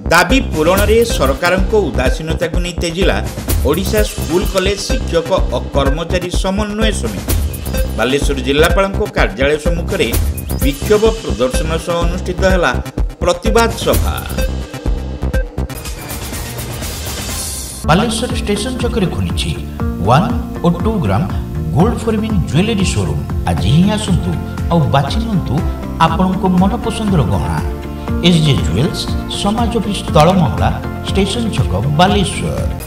दाबी पूरण में सरकार उदासीनता को नहीं तेजिला ओडिशा स्कूल कॉलेज शिक्षक और कर्मचारी समन्वय समिति बालेश्वर जिलापाल कार्यालय सम्मुख में विक्षोभ प्रदर्शन सह अनुष्ठित है प्रतिवाद सभा। बालेश्वर स्टेशन चक्कर खुली 1 और 2 gram gold forming jewellery showroom आज ही आसतु और बाछि नियंतु आपनको मन पसंदर गहना एसजे ज्वेल्स समाज ऑफिस तलमहला स्टेशन छक बालेश्वर।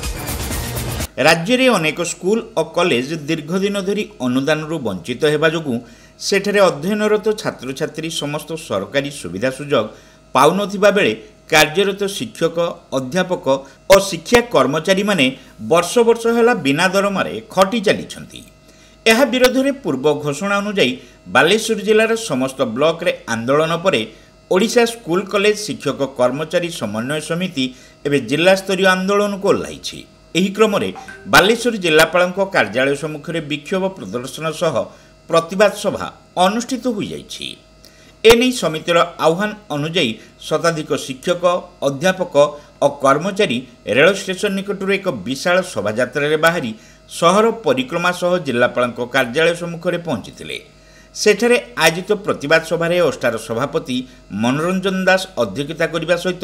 राज्य में अनेक स्कूल और कॉलेज दीर्घ दिन धरी अनुदान वंचित होगा जोगु सेठरे अध्ययनरत छात्र छात्री समस्त सरकारी सुविधा सुजोग पाउनथिबा बेले कार्यरत शिक्षक अध्यापक और शिक्षा कर्मचारी माने वर्ष वर्ष है बिना दरमारे खटी चली यह विरोध में पूर्व घोषणा अनुଯାयी बालेश्वर जिलार समस्त ब्लॉक रे आंदोलन पर ओडिशा स्कूल कॉलेज शिक्षक कर्मचारी समन्वय समिति एवं जिला स्तरीय आंदोलन को ओह्लाई। एही क्रम में बालेश्वर जिलापाल कार्यालय सम्मुख में विक्षोभ प्रदर्शन सह प्रतिवाद सभा अनुष्ठित हो जाइछि। एने समितिर आह्वान अनुଯାयी शताधिक शिक्षक अध्यापक और कर्मचारी रेल स्टेशन निकटर एक विशाल शोभायात्रा बाहरी सहर परिक्रमा सह जिलापाल कार्यालय सम्मुख में पहुंची। सेठरे आयोजित प्रतिवाद सभारे ओष्टार सभापति मनोरंजन दास अध्यक्षता करने सहित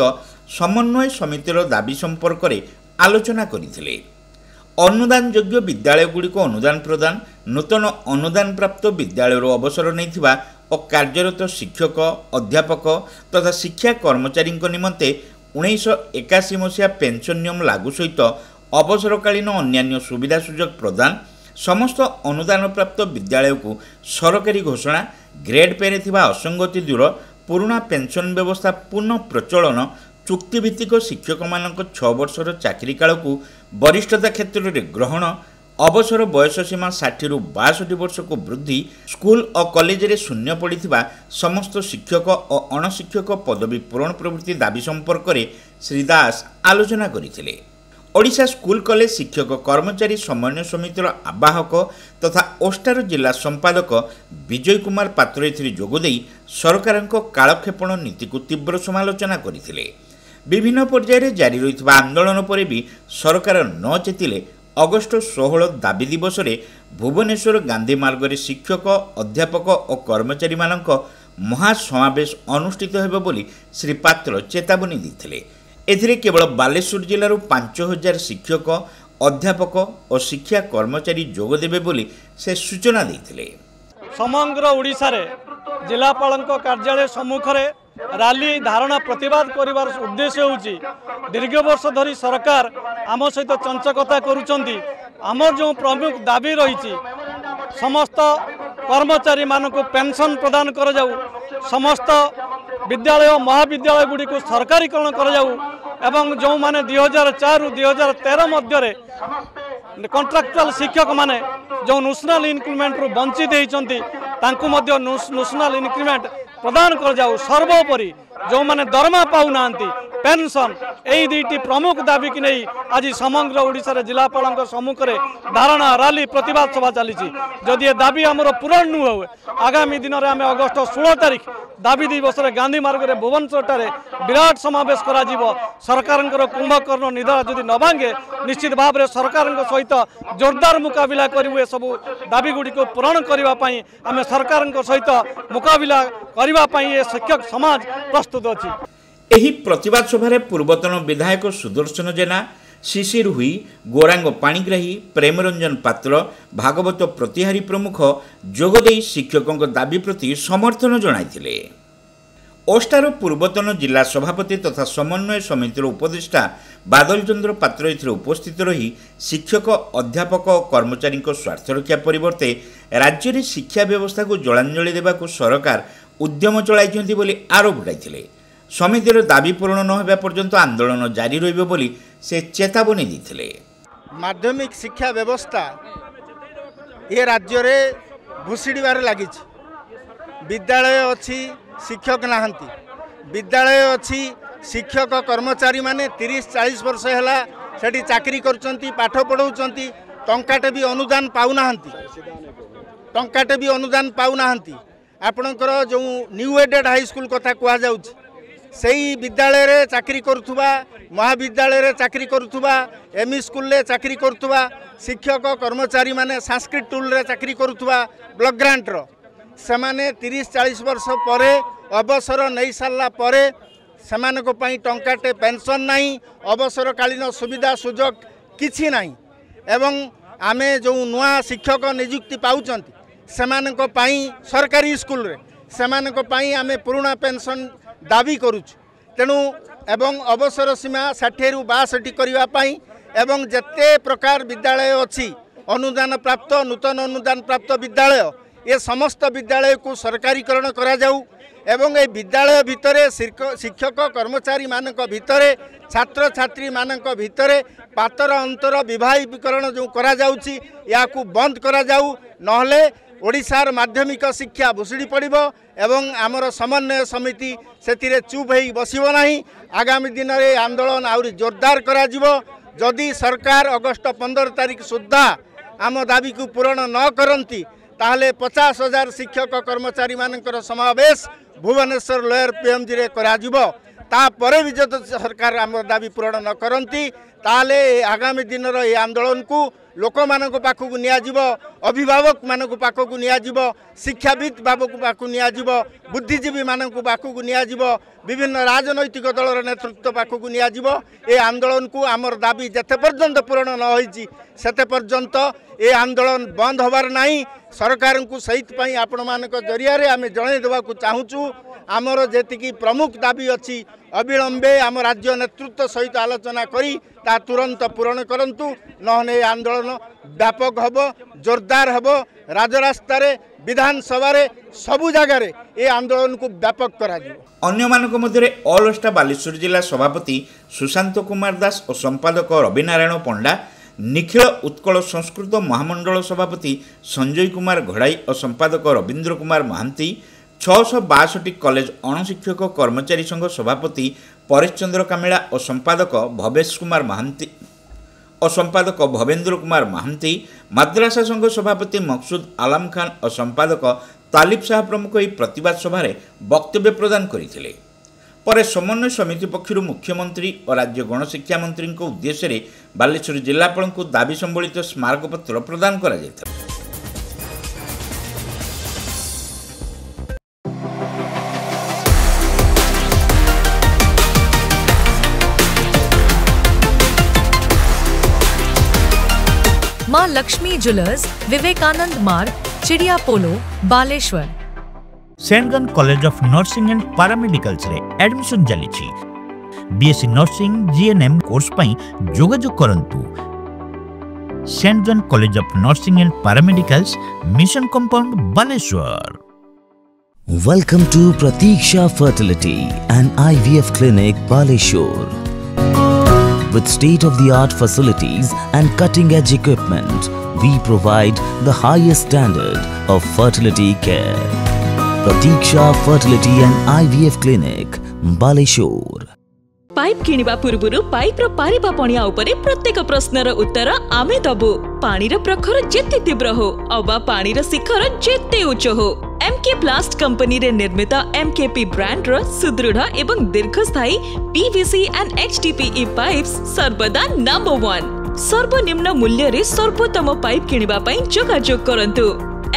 समन्वय समितिर दाबी संपर्क में आलोचना करथिले। अनुदान योग्य विद्यालयगुड़िक अनुदान प्रदान नूतन अनुदान प्राप्त विद्यालय अवसर नहीं और कार्यरत शिक्षक अध्यापक तथा शिक्षा कर्मचारी निमंते 1981 मसीहा पेंशन नियम लागू सहित अवसरकालीन अन्यान्य सुविधा सुजोग प्रदान समस्त अनुदान प्राप्त विद्यालय को सरकारी घोषणा ग्रेड पे असंगति दूर पुराना पेंशन व्यवस्था पुनः प्रचलन चुक्तिभित्तिक शिक्षक मानक 6 वर्षर चाकरी काल को वरिष्ठता क्षेत्र में ग्रहण अवसर बयस सीमा 60 रु 62 वर्ष को वृद्धि स्कूल और कॉलेज रे शून्य पड़ा समस्त शिक्षक और अणशिक्षक पदवी पूरण प्रवृत्ति दाबी संपर्क में श्री दास आलोचना करथिले। ओडिशा स्कूल कॉलेज शिक्षक कर्मचारी समन्वय समितिर आवाहक तथा ओस्टार जिला संपादक विजय कुमार पात्र जोगदे सरकार कालक्षेपण नीति को तीव्र समालोचना करथिले। विभिन्न पर्यायर जारी रही आंदोलन पर भी सरकार न चेतिले अगस्ट 16 दाबी दिवस रे भुवनेश्वर गांधी मार्ग में शिक्षक अध्यापक और कर्मचारी मानक महासमावेश अनुष्ठित हेबो बोली श्री पात्र चेतावनी देथिले। एथिरे केवल बालेश्वर जिलार 5000 शिक्षक अध्यापक और शिक्षा कर्मचारी जोग देबे बोली से सूचना देथिले। समग्र ओडिशा रे जिलापाल कार्यालय सम्मुख रे रैली धारणा प्रतिवाद करिवार उद्देश्य होउची दीर्घ वर्ष धरी सरकार आम सहित चंचकता करुचंती। आमर जो प्रमुख दाबी रही समस्त कर्मचारी मानक पेंशन प्रदान कर जाऊ समस्त विद्यालय महाविद्यालय गुड़ी को सरकारीकरण कर जाऊ एवं जो माने 2004 रु 2013 मध्य कॉन्ट्रैक्चुअल शिक्षक माने जो नेशनल इंक्रीमेंट रु वंचित होती नेशनल इंक्रीमेंट प्रदान कर जाऊ सर्वोपरि जो माने दरमा पाऊना पेंशन यही दुईटी प्रमुख दाबी की नहीं आज समग्र ओडिशा रे जिलापाल सम्मुख में धारणा रैली प्रतिवाद सभा चली। जदि ये दाबी आमर पूरण नु हुए आगामी दिन में आम अगस्ट 16 तारिख दाबी दिवस गांधी मार्ग में भुवनेश्वर विराट समावेश करा सरकार कुंभकर्ण निदा जदि न भांगे निश्चित भाव में सरकार सहित जोरदार मुकाबिला करूँ। ये सब दाबी गुड़ी को पूरण करने आम सरकार सहित मुकाबिला करने ये शिक्षक समाज प्रस्तुत अच्छी। एही प्रतिवाद सभारे पूर्वतन विधायक सुदर्शन जेना शिशिर हुई गोरांग पाणिग्राही प्रेमरंजन पात्र भागवत प्रतिहारी प्रमुख जोगदे शिक्षकों दाबी प्रति समर्थन जणाइथिले। ओस्टार पूर्वतन जिला सभापति तथा समन्वय समितिर उपदेष्टा बादल चंद्र पात्र एथिरे उपस्थित रही शिक्षक अध्यापक और कर्मचारी स्वार्थ रक्षा परिवर्ते राज्य में शिक्षा व्यवस्था को जलांजलि देवाक सरकार उद्यम चलाइछन्ति बोली आरोप उठाइथिले। समितिर दाबी पूरण न होबा पर्यंत आंदोलन जारी रहिबो बोली से चेतावनी देथिले। माध्यमिक शिक्षा व्यवस्था ये राज्य रे भूषिड़बार लगी विद्यालय अच्छी शिक्षक नहांती विद्यालय अच्छी शिक्षक कर्मचारी माने 30-40 वर्ष है सेठी चाकरी करचंती पाठ पढ़ाउचंती टंकाटे भी अनुदान पाउनाहांती आपणकर जो न्यू एडेड हाई स्कूल कथा कह सेही विद्यालय रे चाकरी करुथुबा महाविद्यालय रे चाकरी करुथुबा एमई स्कूल रे चाकरी करुथुबा शिक्षक कर्मचारी माने संस्कृत टूल रे चाकरी करुथुबा ब्लॉक ग्रांट रो सेमाने 30-40 वर्ष परे अवसर नहीं सारला परे सेमानको पई टंकाटे पेंशन नहीं अवसरकालीन सुविधा सुजोग किछि नहीं एवं आमे जो नुआ शिक्षक नियुक्ति पाउचंती सेमानको पई सरकारी स्कूल रे सेमानको पई आमे पुराना पेंशन दाबी करूछु तेणु एवं अवसर सीमा 60 रु 62 करबा पई एवं जते प्रकार विद्यालय अछि अनुदान प्राप्त नूतन अनुदान प्राप्त विद्यालय ये समस्त विद्यालय को सरकारीकरण करा जाऊ एवं ए विद्यालय भितरे शिक्षक कर्मचारी मानक भितरे छात्र छात्री मानक भितरे पातर अंतर विभागीकरण जो करा जाउची याकू बंद करा जाऊ नहले ओडिशार माध्यमिक शिक्षा भुसुड़ी पड़िबो एवं आमर समन्वय समिति सेतिरे चुप होई बसिबो नाही आगामी दिन रे आंदोलन आउरी जोरदार करा जिवो जदि सरकार अगस्त 15 तारिख सुद्धा आम दाबी को पूरण न करंती ताहले 50,000 शिक्षक कर्मचारी मानकर समावेश भुवनेश्वर लोयर पीएमजी रे करा जिवो तापरे भी जब सरकार आम दाबी पूरण न करंती ताहले आगामी दिन रो ए आंदोलन को लोक मानक पाखक नियाजिबो अभिभावक मानक पाखक नियाजिबो शिक्षाविद बाबक पाखक नियाजिबो बुद्धिजीवी मानक पाखक नियाजिबो विभिन्न राजनैतिक दलर नेतृत्व पाखक नियाजिबो ए आंदोलन को आमर दाबी जते पर्यंत पूरण न होईची सेते पर्यंत ए आंदोलन बंद होबार नाही सरकार को सहित पई आपण मानक जरिया रे आमे जणे देबा को चाहूचू आमर जेतिकी प्रमुख दाबी अछि अविलंबे आम राज्य नेतृत्व सहित आलोचना करी ता तुरंत पूरण करंतु नहने आंदोलन व्यापक हबो जोरदार हबो राजरास्ता रे विधानसभा रे सबु जगह रे ए आंदोलन को व्यापक करा जिवो अन्य मानक मध्यरे ऑल स्टार बालेश्वर जिला सभापति सुशांत कुमार दास और संपादक रवि नारायण पंडा निखिल उत्कल संस्कृत महामंडल सभापति संजय कुमार घड़ाई और संपादक रवींद्र कुमार महांती 662 कॉलेज अणशिक्षक कर्मचारी संघ सभापति परेश चंद्र कामिला और संपादक भवेश कुमार महांती और संपादक भवेंद्र कुमार महांती मद्रासा संघ सभापति मकसूद आलम खान और संपादक तालिब शाह प्रमुख यह प्रतिवाद सभा वक्तव्य प्रदान करते पर समन्वय समिति पक्षर मुख्यमंत्री और राज्य गणशिक्षा मंत्री उद्देश्य बालेश्वर जिलापाल को दाबी संबलित स्मारकपत्र प्रदान करा जायता। मां लक्ष्मी ज्वेलर्स विवेकानंद मार्ग चिड़िया पोलो Baleshwar saint college of nursing and paramedicals रे एडमिशन चली बीएससी नर्सिंग जीएनएम कोर्स पई जोगाजोग करंतु saint college of nursing and paramedicals mission compound Baleshwar. Welcome to Pratiksha Fertility and IVF Clinic Baleshwar. With state-of-the-art facilities and cutting-edge equipment, we provide the highest standard of fertility care. Pratiksha Fertility and IVF Clinic, Baleshwar. Pipe किनिबा पूर्वरु pipe रो पारिबा पणिया उपरे प्रत्येक प्रश्नर उत्तर आमे दबु पानीर प्रखर जेते तीव्र हो अबा पानीर शिखर जेते उच्च हो एमके प्लास्ट कंपनी रे निर्मित एमकेपी ब्रांड रो सुदृढ़ एवं दीर्घस्थायी पीवीसी एंड एचडीपीई पाइप्स सर्वदा नंबर 1 सर्वनिम्न मूल्य रे सर्वोत्तम पाइप किनिबा पई जोगाजोग करंतु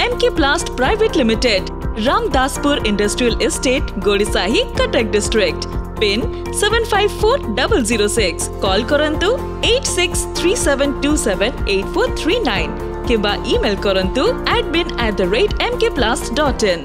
MK plast private limited Ramdaspur industrial estate Godisahi Cuttack district pin 754006 call करंतु 8637278439 किबा ईमेल करंतु admin@mkplast.in।